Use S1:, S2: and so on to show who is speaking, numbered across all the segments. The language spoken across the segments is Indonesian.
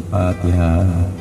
S1: Al-Fatihah.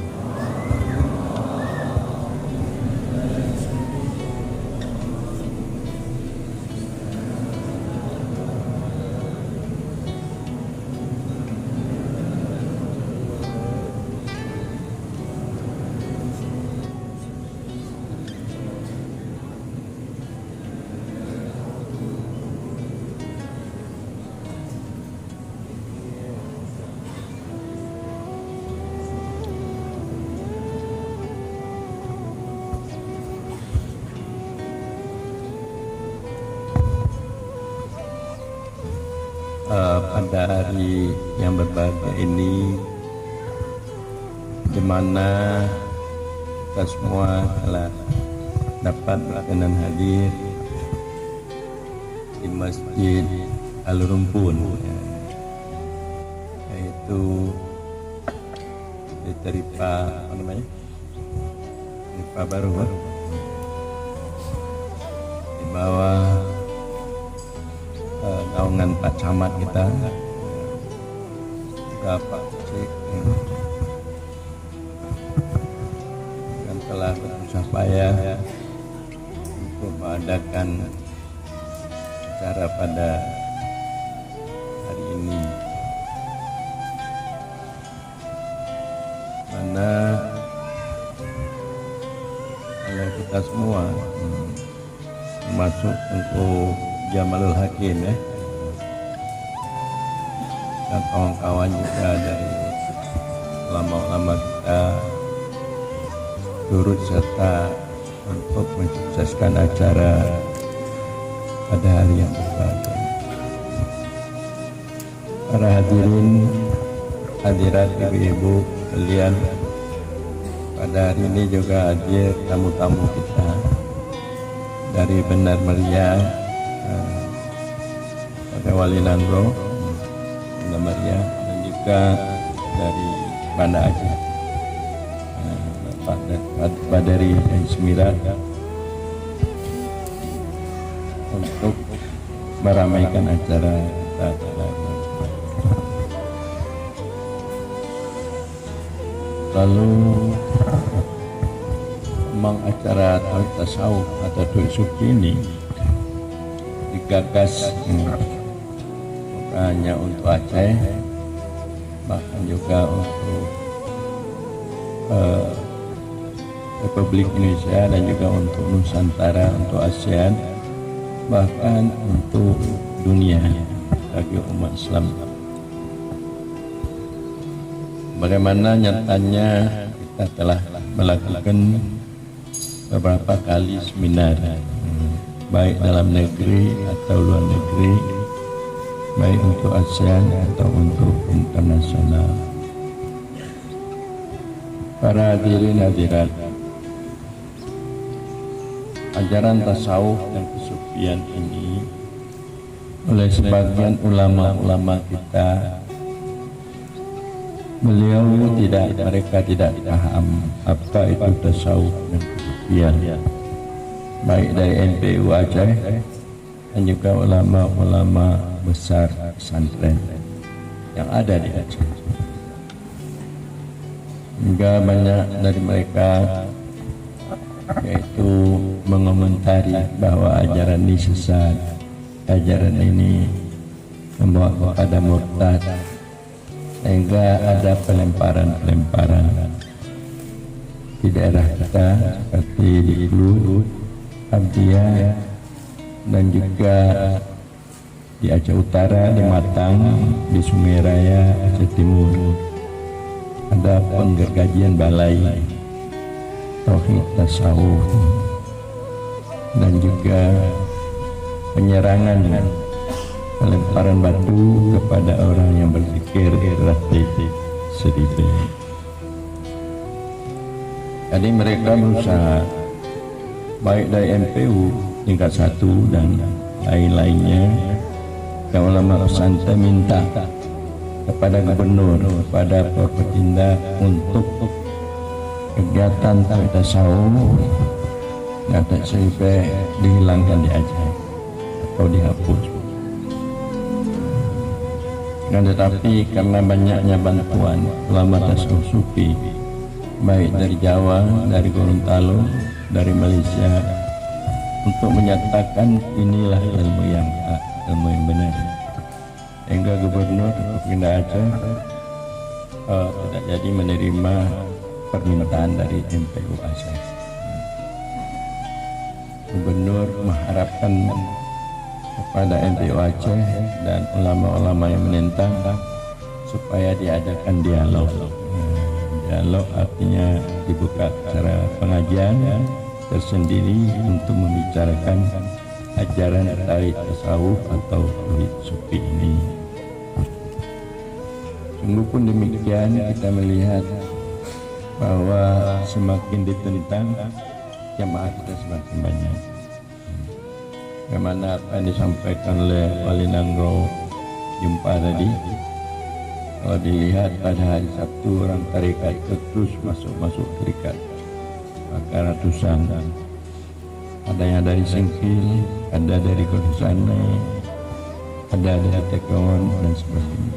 S1: Pada hari yang berbahagia ini, di mana kita semua telah dapat berkenan hadir di Masjid Al-Rumpun, yaitu di Teripa, Teripa Baru, di bawah naungan Pak Camat kita, juga Pak Cik, yang telah berusaha payah untuk mengadakan acara pada hari ini, mana oleh kita semua, termasuk untuk Jamalul Hakim dan kawan-kawan juga dari ulama-ulama kita turut serta untuk mensukseskan acara pada hari yang berbahagia. Para hadirin, hadirat ibu-ibu sekalian, pada hari ini juga hadir tamu-tamu kita dari Benar Meriah, pada Wali Nangro, Bunda Maria, dan juga dari Banda Aceh, Bapak Badari dan Semira, untuk meramaikan acara kita. Lalu memang acara Tauhid Tasawuf atau Tauhid Sufi ini digagas bukan hanya untuk Aceh, bahkan juga untuk Republik Indonesia dan juga untuk Nusantara, untuk ASEAN, bahkan untuk dunia bagi umat Islam. Bagaimana nyatanya kita telah melakukan beberapa kali seminar, baik dalam negeri atau luar negeri, baik untuk ASEAN atau untuk internasional. Para hadirin hadirat, ajaran tasawuf dan kesufian ini oleh sebagian ulama-ulama kita, mereka tidak paham apa itu tasawuf dan kesufian, baik dari NPU Aceh dan juga ulama-ulama besar pesantren yang ada di Aceh. Hingga banyak dari mereka yaitu mengomentari bahwa ajaran ini sesat, ajaran ini membawa kepada murtad, sehingga ada pelemparan-pelemparan di daerah kita seperti di Hulu, Abdiya, dan juga di Aceh Utara, di Matang, di Sungai Raya, Aceh Timur. Ada penggergajian balai Tauhid Tasawuf dan juga penyerangan, pelemparan batu kepada orang yang berzikir ratib sedikit. Jadi mereka berusaha, baik dari MPU tingkat 1 dan lain-lainnya, ke ulama pesantren minta kepada gubernur, kepada Forkopimda untuk kegiatan Tauhid Tasawuf dan TSIP dihilangkan di Aceh atau dihapus. Tetapi karena banyaknya bantuan ulama tasawuf sufi baik dari Jawa, dari Gorontalo, dari Malaysia untuk menyatakan inilah ilmu yang hak, ilmu yang benar, hingga Gubernur Provinsi Aceh tidak jadi menerima permintaan dari MPU Aceh. Gubernur mengharapkan kepada MPU Aceh dan ulama-ulama yang menentang supaya diadakan dialog. Dialog artinya dibuka acara pengajian tersendiri untuk membicarakan ajaran tarik tasawuf atau tauhid sufi ini. Sungguh pun demikian, kita melihat bahwa semakin ditentang jamaah kita semakin banyak. Bagaimana apa yang disampaikan oleh Wali Nanggro jumpa tadi, kalau dilihat pada hari Sabtu orang tarekat terus masuk tarekat, maka ratusan, ada yang dari Singkil, ada dari Kodusane, ada dari Tekon dan sebagainya.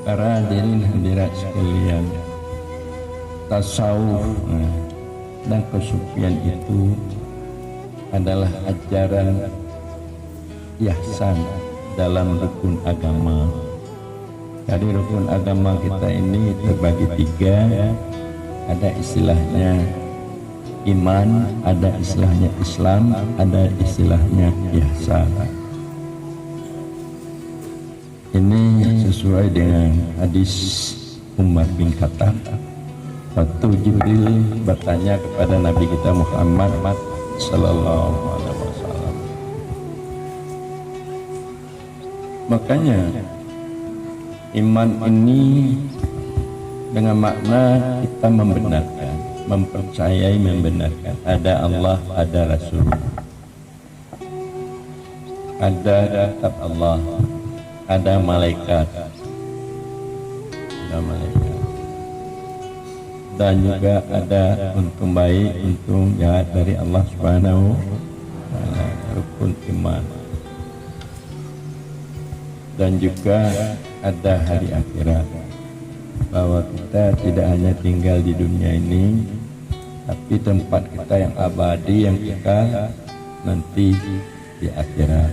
S1: Para hadirin hadirat sekalian, tasawuf dan kesufian itu adalah ajaran ihsan dalam rukun agama. Jadi rukun agama kita ini terbagi tiga, ada istilahnya iman, ada istilahnya Islam, ada istilahnya ihsan. Ini sesuai dengan hadis Umar bin Khattab waktu Jibril bertanya kepada Nabi kita Muhammad sallallahu alaihi wasallam. Makanya iman ini dengan makna kita membenarkan, mempercayai, membenarkan ada Allah, ada Rasul, ada kitab Allah, ada malaikat, dan juga ada untung baik, untung jahat dari Allah Subhanahu wa Ta'ala, rukun iman. Dan juga ada hari akhirat, bahwa kita tidak hanya tinggal di dunia ini, tapi tempat kita yang abadi, yang kekal nanti di akhirat.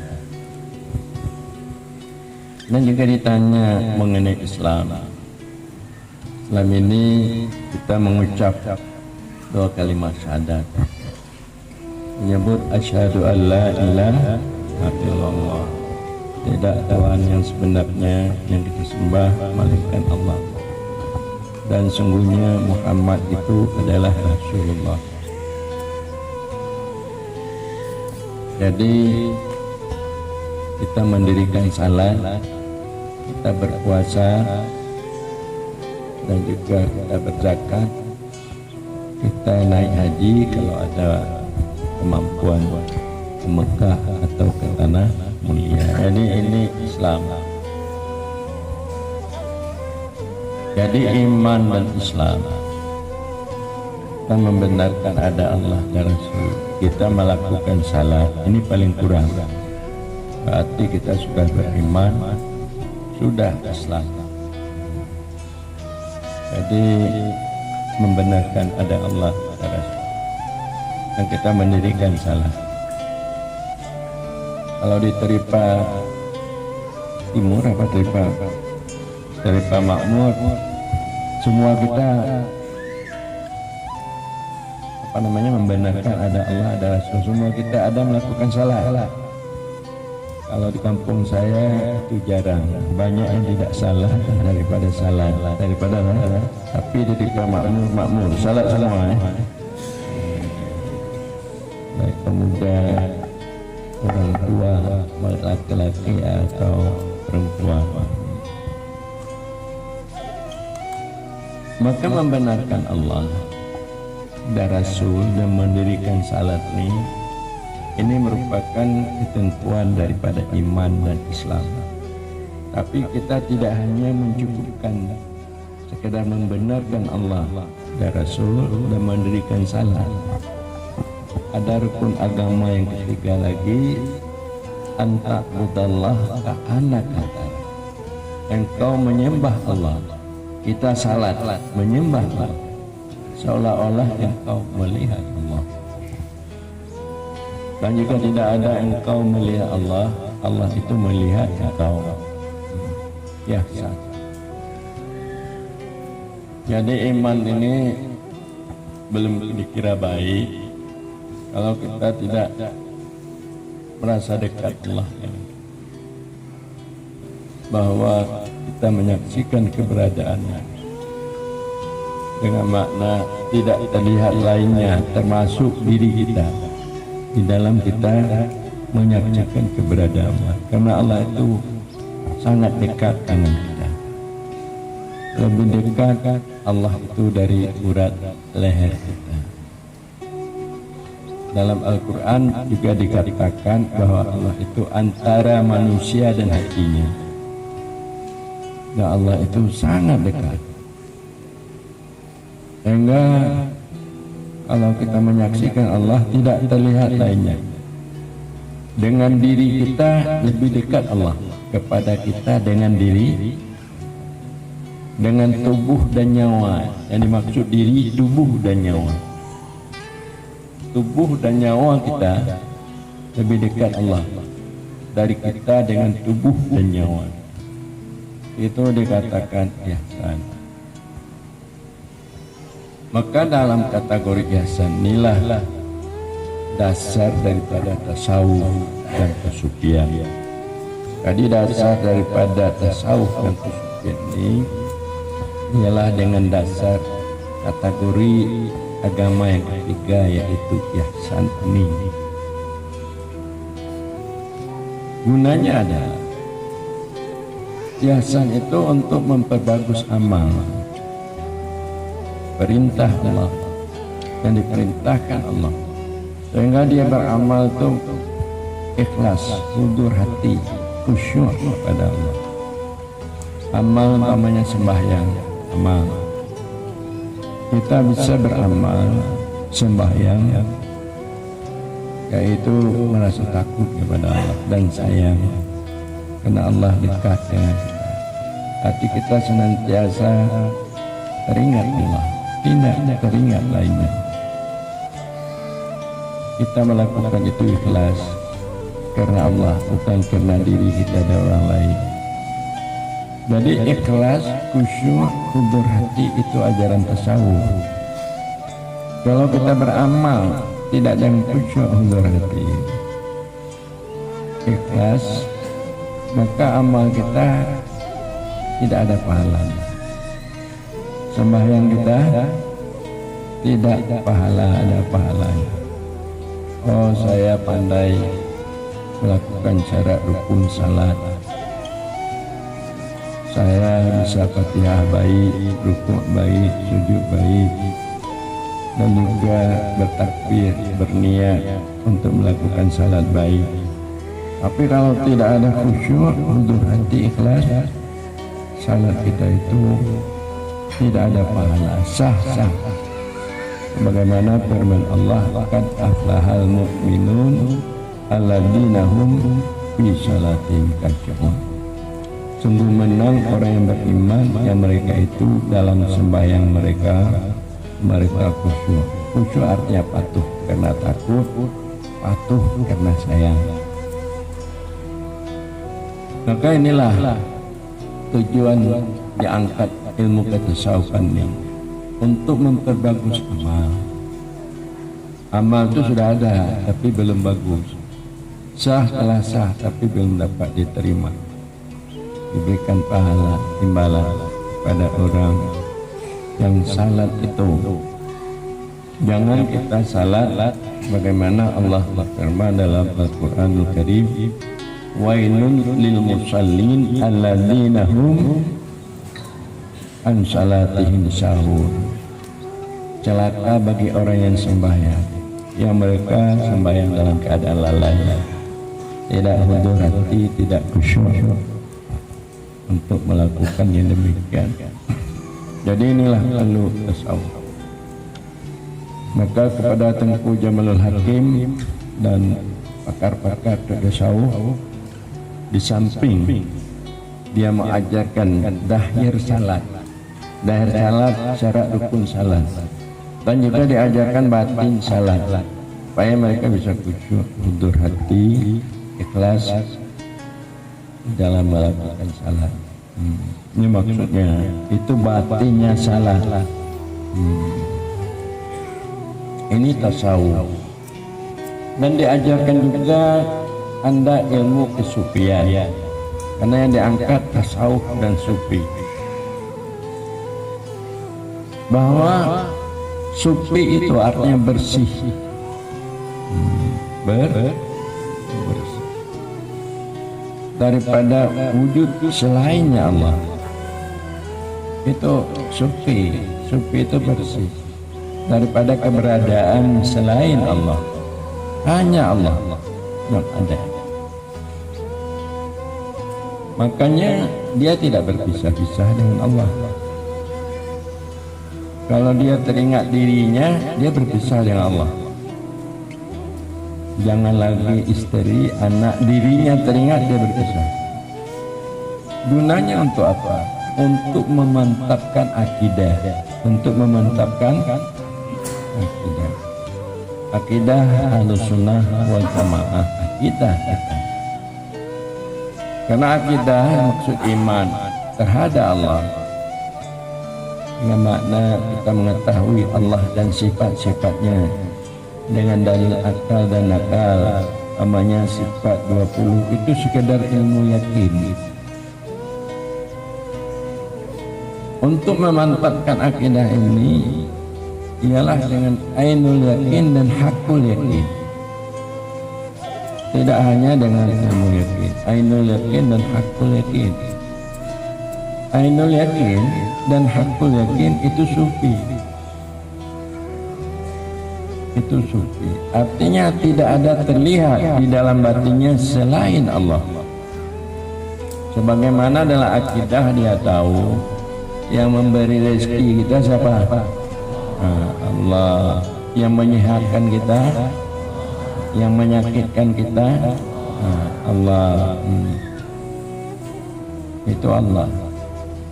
S1: Dan juga ditanya mengenai Islam. Islam ini kita mengucap dua kalimat syahadat, menyebut asyhadu an la ilaha illallah, tidak Tuhan yang sebenarnya yang kita sembah melainkan Allah, dan sungguhnya Muhammad itu adalah Rasulullah. Jadi kita mendirikan salat, kita berpuasa, dan juga kita berzakat, kita naik haji kalau ada kemampuan ke Mekah atau ke tanah mulia. Jadi ini Islam. Jadi iman dan Islam, kita membenarkan ada Allah dan Rasul, kita melakukan salat, ini paling kurang. Berarti kita sudah beriman, sudah Islam. Jadi membenarkan ada Allah dan Rasul, dan kita mendirikan salat. Kalau di Teripa Timur apa Teripa Makmur, semua kita membenarkan ada Allah, ada Rasul, semua kita ada melakukan salat. Kalau di kampung saya itu jarang, banyak yang tidak salah daripada salat, tapi di Teripa Makmur salat semua. Baik pemuda, orang tua, laki-laki atau perempuan. Maka membenarkan Allah dan Rasul dan mendirikan salat ini merupakan ketentuan daripada iman dan Islam. Tapi kita tidak hanya mencukupkan sekedar membenarkan Allah dan Rasul dan mendirikan salat. Ada rukun agama yang ketiga lagi, anta budallah ka'annaka tara. Engkau menyembah Allah, kita salat menyembah Allah seolah-olah engkau melihat Allah. Dan jika tidak ada engkau melihat Allah, Allah itu melihat engkau. Ya, sah. Jadi iman ini belum dikira baik kalau kita tidak merasa dekat Allah, bahwa kita menyaksikan keberadaannya dengan makna tidak terlihat lainnya termasuk diri kita di dalam kita menyaksikan keberadaan Allah, karena Allah itu sangat dekat dengan kita, lebih dekat Allah itu dari urat leher kita. Dalam Al-Quran juga dikatakan bahwa Allah itu antara manusia dan hatinya. Dan Allah itu sangat dekat. Sehingga kalau kita menyaksikan Allah tidak terlihat lainnya. Dengan diri kita lebih dekat Allah kepada kita dengan diri, dengan tubuh dan nyawa. Yang dimaksud diri, tubuh dan nyawa. Tubuh dan nyawa kita lebih dekat Allah dari kita dengan tubuh dan nyawa. Itu dikatakan ihsan. Maka dalam kategori ihsan inilah dasar daripada tasawuf dan kesucian. Jadi dasar daripada tasawuf dan kesucian ini ialah dengan dasar kategori agama yang ketiga, yaitu ihsan ini. Gunanya adalah ihsan itu untuk memperbagus amal, perintah Allah yang diperintahkan Allah, sehingga dia beramal itu ikhlas, hudur hati, khusyuk kepada Allah. Amal namanya sembahyang, amal. Kita bisa beramal sembahyang, yaitu merasa takut kepada Allah dan sayang, karena Allah dekat dengan kita. Hati kita senantiasa teringat Allah, tidak teringat lainnya. Kita melakukan itu ikhlas karena Allah, bukan karena diri kita dan orang lain. Jadi ikhlas, khusyuk, hudur hati itu ajaran tasawuf. Kalau kita beramal tidak dengan khusyuk, hudur hati, ikhlas, maka amal kita tidak ada pahalanya. Sembahyang kita tidak ada pahalanya. Oh, saya pandai melakukan syarat rukun salat, saya bisa Fatihah baik, rukuk baik, sujud baik, dan juga bertakbir, berniat untuk melakukan salat baik. Tapi kalau tidak ada khusyuk, hudur hati, ikhlas, salat kita itu tidak ada pahala, sah-sah. Bagaimana firman Allah, qad aflahal mu'minun alladzina hum fi salatihim khashi'un. Sungguh menang orang yang beriman yang mereka itu dalam sembahyang mereka khusyuk. Khusyuk artinya patuh karena takut, patuh karena sayang. Maka inilah tujuan diangkat ilmu ketasawufan ini, untuk memperbagus amal. Amal itu sudah ada tapi belum bagus, sah telah sah tapi belum dapat diterima, diberikan pahala imbalan pada orang yang salat itu. Jangan kita salat bagaimana Allah berfirman dalam Al-Quranul Karim, wailun lil musallin alladzina hum an salatihim sahun. Celaka bagi orang yang sembahyang, yang mereka sembahyang dalam keadaan lalai, tidak hudur hati, tidak khusyuk untuk melakukan yang demikian. Jadi inilah perlu tasawuf. Maka kepada Tengku Jamalul Hakim dan pakar-pakar tasawuf, di samping dia mengajarkan dahir salat syarat rukun salat, dan juga diajarkan batin salat supaya mereka bisa khusyuk, hudur hati, ikhlas dalam melakukan salat. Ini maksudnya, itu batinnya salat. Ini tasawuf. Dan diajarkan juga Anda ilmu kesufian, karena yang diangkat tasawuf dan sufi, bahwa sufi itu artinya bersih, bersih daripada wujud selainnya Allah. Itu sufi itu bersih daripada keberadaan selain Allah. Hanya Allah yang ada. Makanya dia tidak berpisah-pisah dengan Allah. Kalau dia teringat dirinya, dia berpisah dengan Allah. Jangan lagi istri, anak, dirinya teringat, dia berpisah. Gunanya untuk apa? Untuk memantapkan akidah. Untuk memantapkan akidah. Akidah Ahlussunnah wal Jamaah, akidah kita. Karena akidah maksud iman terhadap Allah, dengan makna kita mengetahui Allah dan sifat-sifatnya dengan dalil akal dan nakal. Namanya sifat 20 itu sekedar ilmu yakin. Untuk memantapkan akidah ini ialah dengan ainul yakin dan hakul yakin. Tidak hanya dengan ilmu yakin, ainul yakin dan hakul yakin. Ainul yakin dan hakul yakin itu sufi. Itu sufi. Artinya tidak ada terlihat di dalam batinnya selain Allah. Sebagaimana dalam akidah dia tahu yang memberi rezeki kita siapa? Allah. Yang menyehatkan kita, yang menyakitkan kita, Allah. Itu Allah.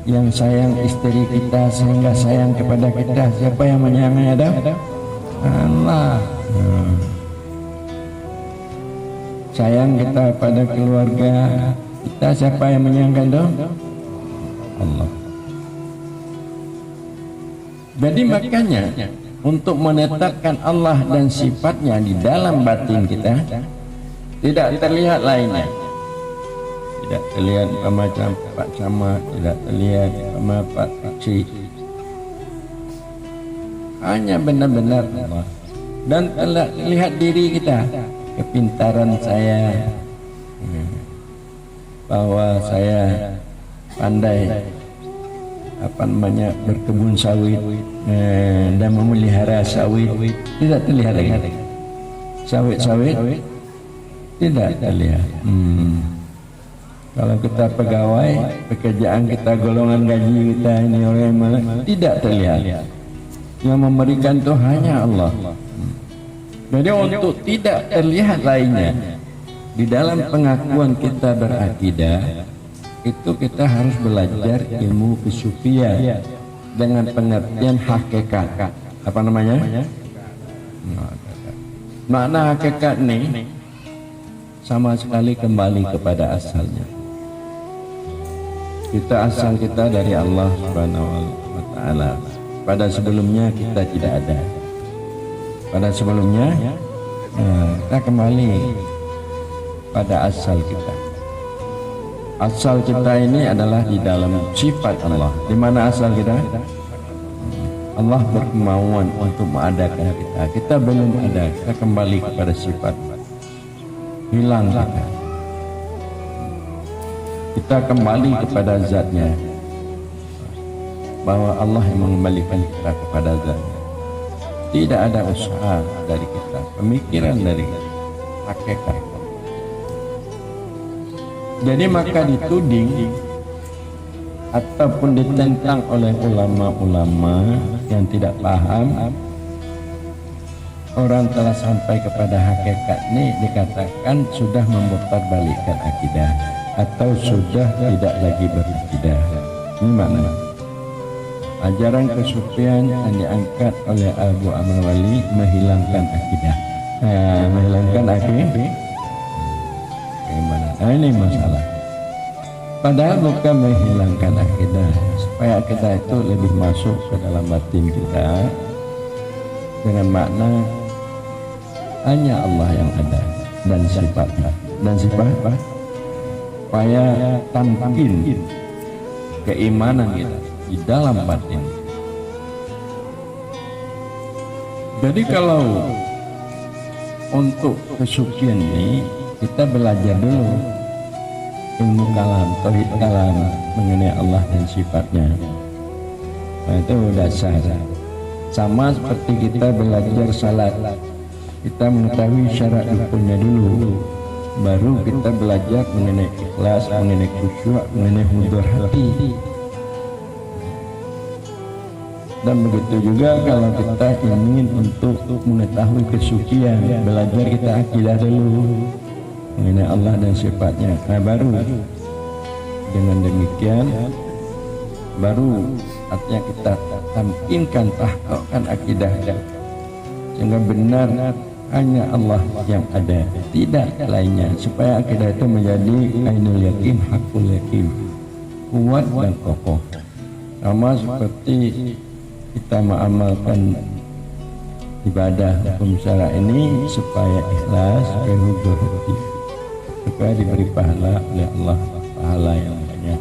S1: Yang sayang istri kita sehingga sayang kepada kita, siapa yang menyayangi Adam? Allah. Sayang kita pada keluarga kita, siapa yang menyayangkan dong? Allah. Jadi makanya untuk menetapkan Allah dan sifatnya di dalam batin kita, tidak terlihat lainnya. Tidak terlihat macam Pak Camat, tidak terlihat sama Pak Pakcik. Hanya benar-benar Allah. Dan terlihat diri kita, kepintaran saya, bahwa saya pandai berkebun sawit dan memelihara sawit, tidak terlihat lagi. Sawit-sawit tidak terlihat. Kalau kita pegawai, pekerjaan kita, golongan gaji kita ini orang yang mana, tidak terlihat. Yang memberikan itu hanya Allah. Jadi untuk tidak terlihat lainnya, di dalam pengakuan kita berakidah, itu kita harus belajar ilmu kesufian dengan pengertian hakikat. Apa namanya? Makna hakikat ini sama sekali kembali kepada asalnya. Asal kita dari Allah Subhanahu wa Ta'ala. Pada sebelumnya kita tidak ada. Pada sebelumnya kita kembali pada asal kita. Asal kita ini adalah di dalam sifat Allah. Di mana asal kita? Allah berkemauan untuk mengadakan kita. Kita belum ada. Kita kembali kepada sifat. Hilang kita. Kita kembali kepada zatnya. Bahwa Allah yang mengembalikan kita kepada zatnya. Tidak ada usaha dari kita. Pemikiran dari hakikat. Jadi maka dituding ataupun ditentang oleh ulama-ulama yang tidak paham, orang telah sampai kepada hakikat ini dikatakan sudah memutarbalikkan akidah atau sudah tidak lagi berakidah. Ini makna ajaran kesufian yang diangkat oleh Abu Amr Wali menghilangkan akidah, menghilangkan akidah. Bagaimana? Nah, ini masalah. Padahal bukan menghilangkan akidah, supaya akidah itu lebih masuk ke dalam batin kita dengan makna hanya Allah yang ada dan sifatnya supaya tamkin keimanan kita di dalam batin. Jadi kalau untuk kesucian ini kita belajar dulu ilmu kalam, tauhid kalam mengenai Allah dan sifatnya. Nah, itu dasar. Sama seperti kita belajar salat, kita mengetahui syarat rukunnya dulu, baru kita belajar mengenai ikhlas, mengenai khusyuk, mengenai hudur hati. Dan begitu juga kalau kita ingin untuk mengetahui kesucian, belajar kita akidah dulu mengenai Allah dan sifatnya. Nah, baru dengan demikian baru artinya kita tamkinkan, tahqiqkan akidah sehingga benar hanya Allah yang ada, tidak lainnya, supaya akidah itu menjadi ainul yakin, hakul yakin, kuat dan kokoh. Sama seperti kita mengamalkan ibadah hukum syara ini supaya ikhlas, supaya hudur hati, supaya diberi pahala oleh Allah, pahala yang banyak.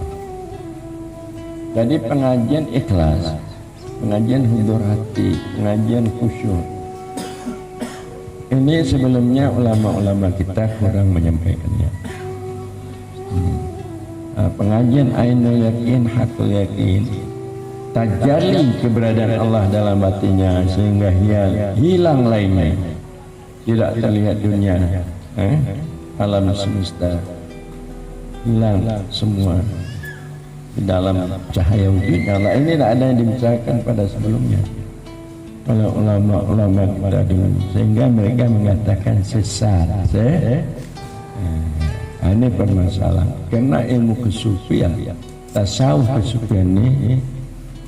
S1: Jadi pengajian ikhlas, pengajian hudur hati, pengajian khusyuk, ini sebelumnya ulama-ulama kita kurang menyampaikannya. Pengajian ainul yakin, hakul yakin, tajalli keberadaan Allah dalam hatinya sehingga hilang lainnya, tidak terlihat dunia, alam semesta, hilang semua di dalam cahaya wujudnya Allah. Ini tidak ada yang dibicarakan pada sebelumnya oleh ulama-ulama kita dulu, sehingga mereka mengatakan sesat. Ini permasalahan karena ilmu kesufian, tasawuf kesufian ini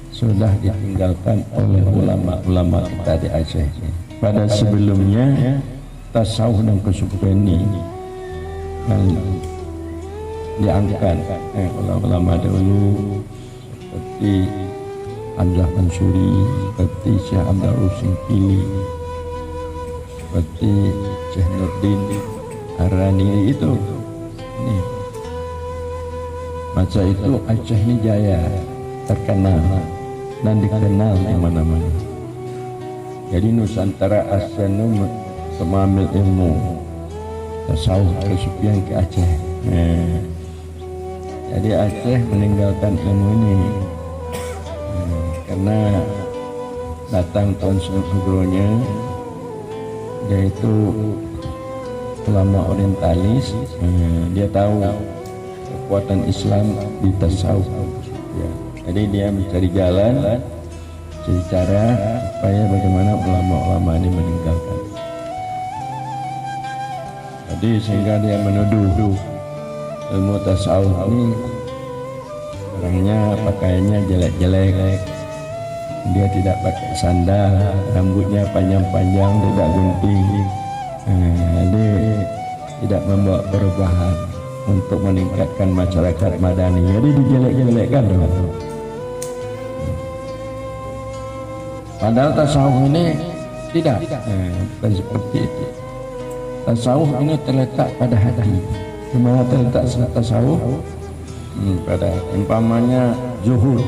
S1: sudah ditinggalkan oleh ulama-ulama kita di Aceh. Pada sebelumnya tasawuf dan kesufian ini yang diangkat ulama-ulama dahulu seperti Hamzah Mansuri, seperti Syekh Abdul Rusin Kili, seperti Syekh Nurdin Arani itu. Ini masa itu Aceh ini jaya, terkenal dan dikenal di mana-mana. Jadi Nusantara Asia itu mengambil ilmu tasawuf kesufian ke Aceh. Jadi Aceh meninggalkan ilmu ini karena datang Tuan Sugronya, yaitu ulama orientalis. Dia tahu kekuatan Islam di tasawuf, jadi dia mencari jalan, cari cara supaya bagaimana ulama-ulama ini meninggalkan. Jadi sehingga dia menuduh ilmu tasawuf ini orangnya pakaiannya jelek-jelek, dia tidak pakai sandal, rambutnya panjang-panjang, tidak gunting, jadi tidak membawa perubahan untuk meningkatkan masyarakat madani. Jadi dijelek-jelekkan dong. Padahal tasawuf ini tidak, bukan seperti itu. Tasawuf ini terletak pada hati. Di mana terletak tasawuf? Pada umpamanya zuhud,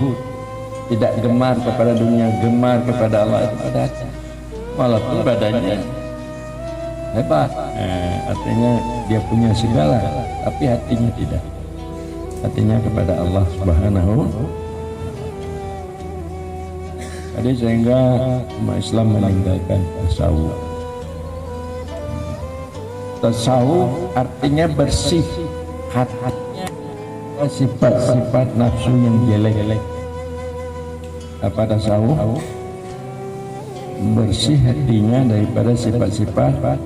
S1: tidak gemar kepada dunia, gemar kepada Allah, itu pada hati. Walaupun badannya hebat, artinya dia punya segala, tapi hatinya tidak. Hatinya kepada Allah Subhanahu. Jadi sehingga umat Islam meninggalkan tasawuf. Tasawuf artinya bersih, hatinya sifat-sifat nafsu yang jelek-jelek. Apa tasawuf? bersih hatinya daripada sifat-sifat.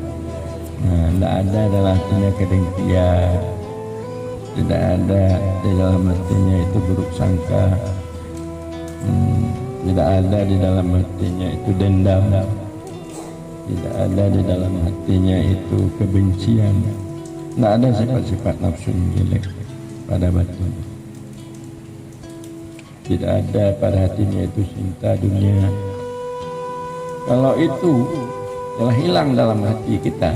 S1: Tidak ada dalam hatinya kedengkian, tidak ada di dalam hatinya itu buruk sangka, tidak ada di dalam hatinya itu dendam, tidak ada di dalam hatinya itu kebencian, tidak ada sifat-sifat nafsu jelek pada batinnya. Tidak ada pada hatinya itu cinta dunia. Kalau itu telah hilang dalam hati kita,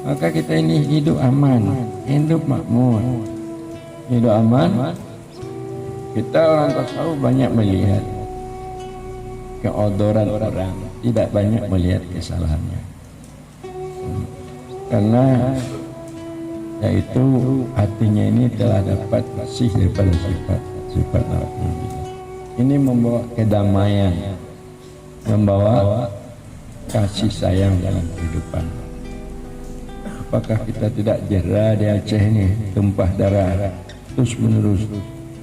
S1: maka kita ini hidup aman, hidup makmur, hidup aman. Kita orang tasawuf banyak melihat keodoran orang, tidak banyak melihat kesalahannya, karena yaitu hatinya ini telah dapat bersih daripada sifat nafsu. Ini membawa kedamaian, membawa kasih sayang dalam kehidupan. Apakah kita tidak jera di Aceh ini tumpah darah terus menerus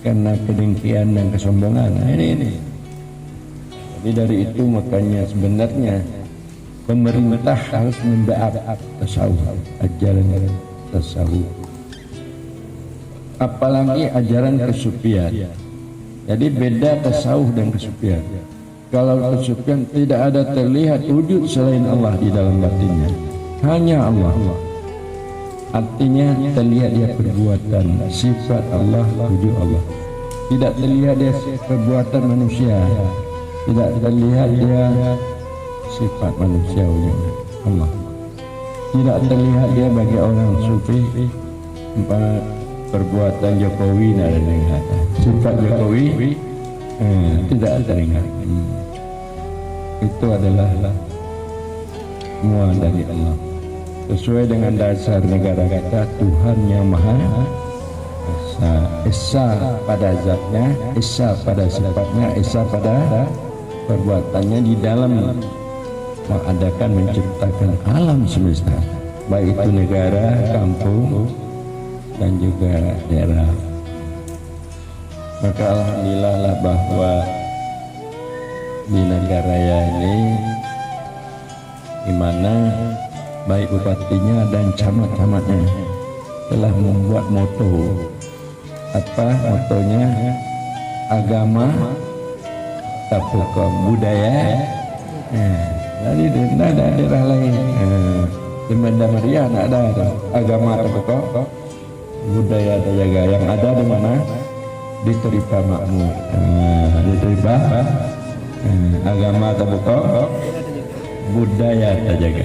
S1: karena kedengkian dan kesombongan? Ini. Jadi dari itu makanya sebenarnya pemerintah harus membackup tasawuf, ajaran tasawuf, apalagi ajaran kesufian. Jadi beda tasawuf dan kesufian. Kalau kesufian tidak ada terlihat wujud selain Allah di dalam batinnya, hanya Allah. Artinya terlihat dia perbuatan sifat Allah, wujud Allah. Tidak terlihat dia perbuatan manusia, tidak terlihat dia sifat manusia, wujud Allah. Tidak terlihat dia bagi orang sufi perbuatan Jokowi tidak terlihat, sifat Jokowi tidak terlihat. Itu adalah semua dari Allah, sesuai dengan dasar negara kita. Tuhan yang Maha Esa, Esa pada zatnya, Esa pada sifatnya, Esa pada perbuatannya di dalam mengadakan, menciptakan alam semesta, baik itu negara, kampung, dan juga daerah. Maka alhamdulillah lah bahwa di negara ini, di mana baik bupatinya dan camat-camatnya telah membuat moto. Apa motonya? Agama tapi budaya. Jadi tidak ada daerah lain. Di Banda Maria tidak ada agama tapi budaya terjaga. Yang ada di mana? Di Teripa Makmur. Di Teripa agama terpokok, budaya terjaga.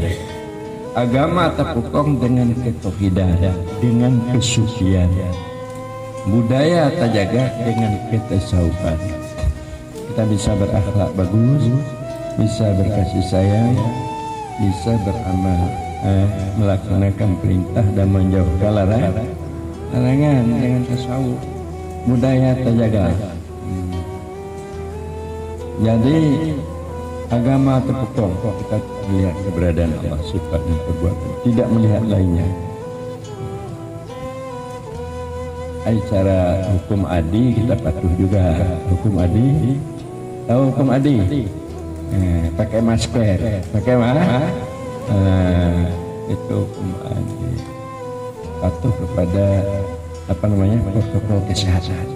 S1: Agama terpokok dengan ketauhidan, dengan kesucian. Budaya terjaga dengan ketasawufan. Kita bisa berakhlak bagus, bisa berkasih sayang, bisa beramal, melaksanakan perintah dan menjauhkan larangan dengan tasawuf. Budaya terjaga. Jadi agama terpokok, kita melihat keberadaan Allah, sifat dan perbuatan, tidak melihat lainnya. Cara hukum adi kita patuh juga. Hukum adi, tahu hukum adi? Pakai masker, pakai itu hukum adi. Patuh kepada protokol kesehatan.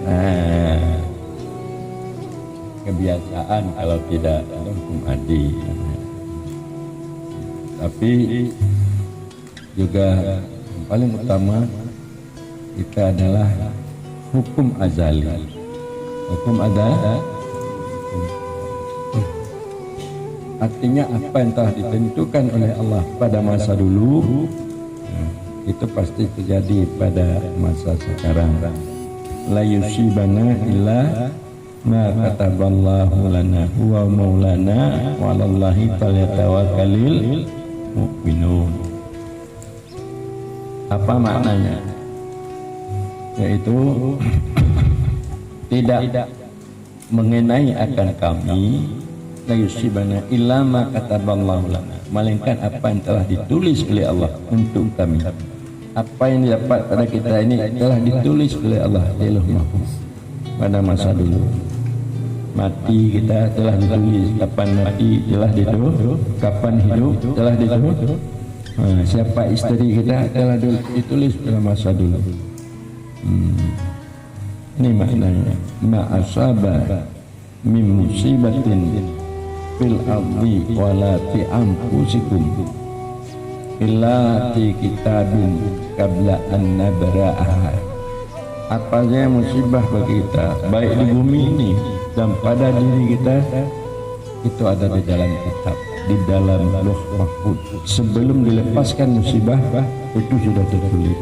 S1: Kebiasaan kalau tidak ada hukum adi. Tapi juga yang paling utama kita adalah hukum azali. Hukum ada, artinya apa yang telah ditentukan oleh Allah pada masa dulu, itu pasti terjadi pada masa sekarang. La yusibana illa ma kataballahu lana huwa maulana wa 'alallahi falyatawakkalul mu'minun. Apa maknanya? Yaitu tidak mengenai akan kami, la yusibana illa ma kataballahu lana, melainkan apa yang telah ditulis oleh Allah untuk kami. Apa yang didapat pada kita ini telah ditulis oleh Allah di Lauh Mahfuz pada masa dulu. mati kita telah ditulis, kapan mati telah ditulis, kapan hidup telah ditulis. Siapa istri kita telah ditulis pada masa dulu. Ini maknanya ma'asaba min musibatin fil ardi wala fi anfusikum illa fi kitabin qabla an nabra'aha. Apa saja musibah bagi kita baik di bumi ini dan pada diri kita itu ada di dalam kitab, di dalam Lauh Mahfuz. Sebelum dilepaskan musibah itu sudah tertulis.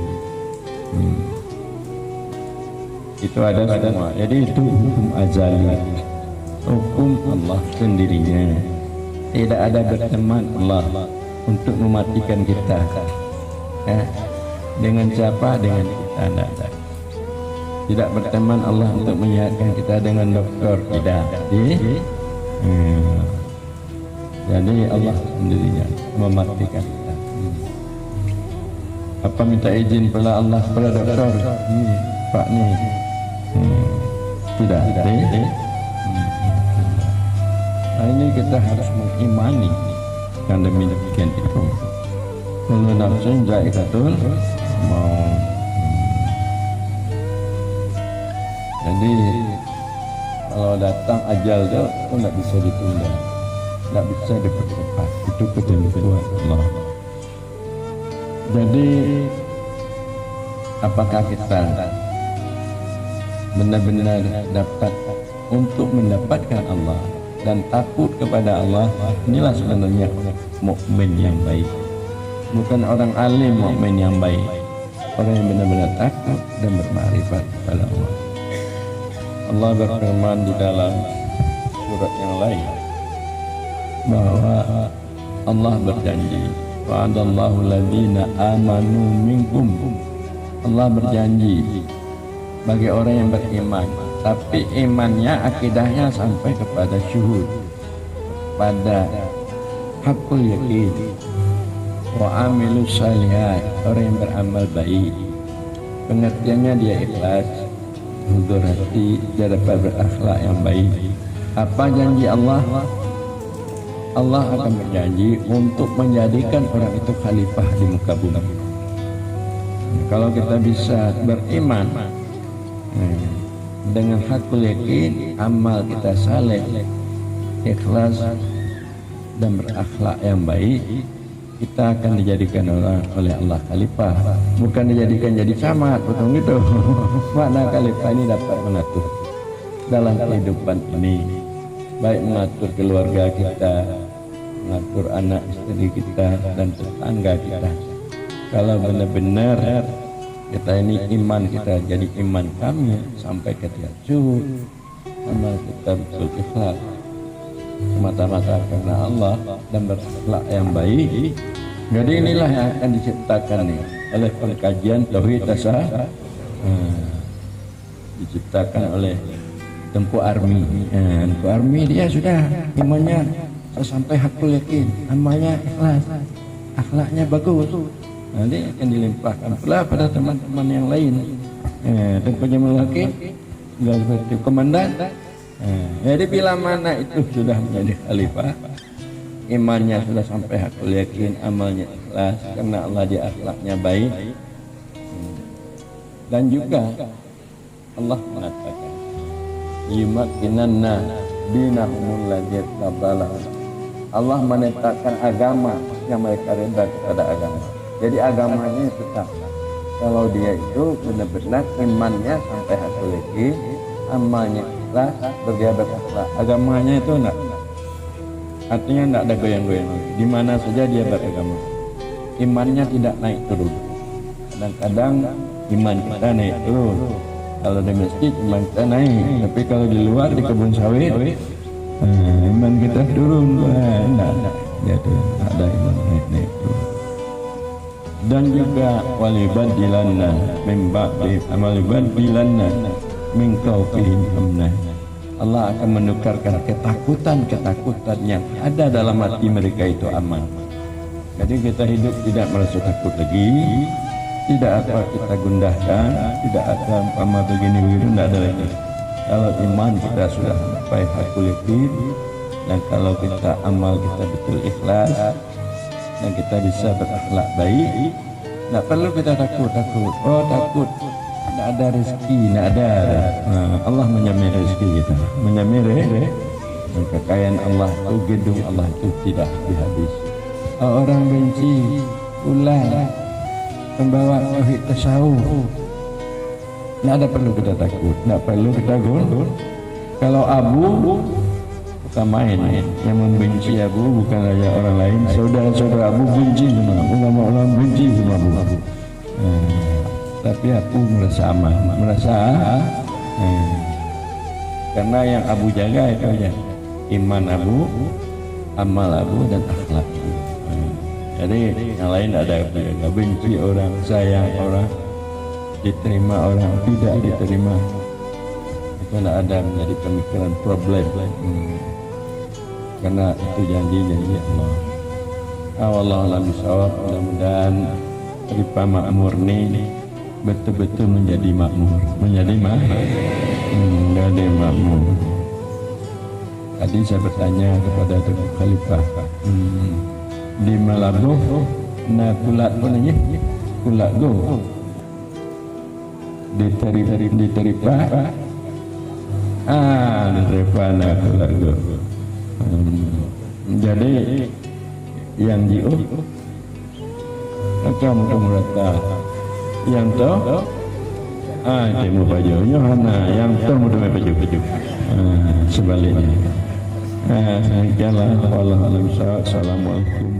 S1: Itu ada semua. Jadi itu hukum azali, hukum Allah sendirinya. Tidak ada berteman Allah untuk mematikan kita. Dengan siapa? Dengan kita. Tidak berteman Allah untuk menyehatkan kita dengan dokter. Tidak. Jadi Allah sendirinya mematikan kita. Apa minta izin pada Allah, pada dokter? Pak ni. Tidak. Ini kita harus mengimani karena demikian itu. Kalau nafsin zaikatul maut. Jadi kalau datang ajal itu tidak bisa ditunda, tidak bisa dipercepat. Itu ketentuan Allah. Jadi apakah kita benar-benar dapat untuk mendapatkan Allah dan takut kepada Allah? Inilah sebenarnya mukmin yang baik, bukan orang alim. Mukmin yang baik orang yang benar-benar takut dan bermakrifat kepada Allah. Allah berfirman di dalam surat yang lain bahwa Allah berjanji, wa'adallahu alladhina amanu minkum. Allah berjanji bagi orang yang beriman, tapi imannya, akidahnya sampai kepada syuhud, pada hakul yakin, wa amilus salihat, orang yang beramal baik. Pengertiannya dia ikhlas, huzur hati, dia dapat berakhlak yang baik. Apa janji Allah? Allah akan berjanji untuk menjadikan orang itu khalifah di muka bumi. Kalau kita bisa beriman dengan hakul yakin, amal kita saleh, ikhlas dan berakhlak yang baik, kita akan dijadikan oleh Allah khalifah, bukan dijadikan jadi camat, betul gitu. Makna khalifah ini dapat mengatur dalam kehidupan ini, baik mengatur keluarga kita, mengatur anak istri kita dan tetangga kita. Kalau benar-benar kita ini iman kita jadi iman kami sampai ke syuhud, amal kita betul ikhlas semata-mata karena Allah dan berakhlak yang baik. Jadi inilah yang akan diciptakan nih oleh pengkajian Tauhid Tasawuf, diciptakan oleh Tengku Army. Tengku Army dia sudah imannya sampai hakul yakin, amalnya ikhlas, akhlaknya bagus. Nanti akan dilimpahkan pula pada teman-teman yang lain. Tengku Jamil Hakim juga seperti komandan. Jadi bila mana itu sudah menjadi khalifah, imannya sudah sampai hakul yakin, amalnya ikhlas karena Allah, dia akhlaknya baik. Dan juga Allah mengatakan yumakkinanna dinahumul ladzi tabalahu. Allah menetapkan agama yang mereka reda kepada agama. Jadi agamanya tetap. Kalau dia itu benar-benar imannya sampai hakul yakin, amalnya ikhlas, berjabat akhlak, agamanya itu enggak, artinya enggak ada goyang-goyang. Di mana saja dia beragama, imannya tidak naik turun. Kadang-kadang iman kita naik turun. Kalau di masjid iman kita naik, tapi kalau di luar di kebun sawit iman kita turun. Enggak, dia tuh ada iman naik turun. Dan juga walibadilanna min ba'di amalibadilanna min khawfihim amna. Allah akan menukarkan ketakutan yang ada dalam hati mereka itu aman. Jadi kita hidup tidak merasa takut lagi, tidak apa kita gundahkan, tidak ada umpama begini begitu, tidak ada lagi. Kalau iman kita sudah sampai hakul yakin, dan kalau kita amal kita betul ikhlas, dan kita bisa berakhlak baik, tak perlu kita takut. Oh takut, tidak ada rezeki, tidak ada. Allah menjamin rezeki kita, menjamin kekayaan Allah itu, gedung Allah itu tidak habis. Orang benci ulah membawa tauhid tasawuf, tidak ada perlu kita takut, tidak perlu kita gun. Kalau Abu bukan main, yang membenci Abu bukan saja orang lain, saudara-saudara Abu benci sama Abu, ulama-ulama benci sama Abu. Tapi Abu merasa aman, karena yang Abu jaga itu aja iman Abu, amal Abu, dan akhlak Abu. Jadi yang lain ada Abu jaga, benci orang, sayang orang, diterima orang, tidak diterima, itu tidak ada menjadi pemikiran problem. Karena itu janji Allah. Wallahu bisawab. Mudah-mudahan Ripa Makmur ini betul-betul menjadi makmur, menjadi makmur. Tadi saya bertanya kepada Tuan Khalifah, di Malabuh, kulat pun aja, kulat go, diterima, diterima kulat go. Jadi yang jiu kamu merata yang tu temu bajunya yang tu mudah baju sebaliknya. Sekianlah. Wallahualam. Assalamualaikum.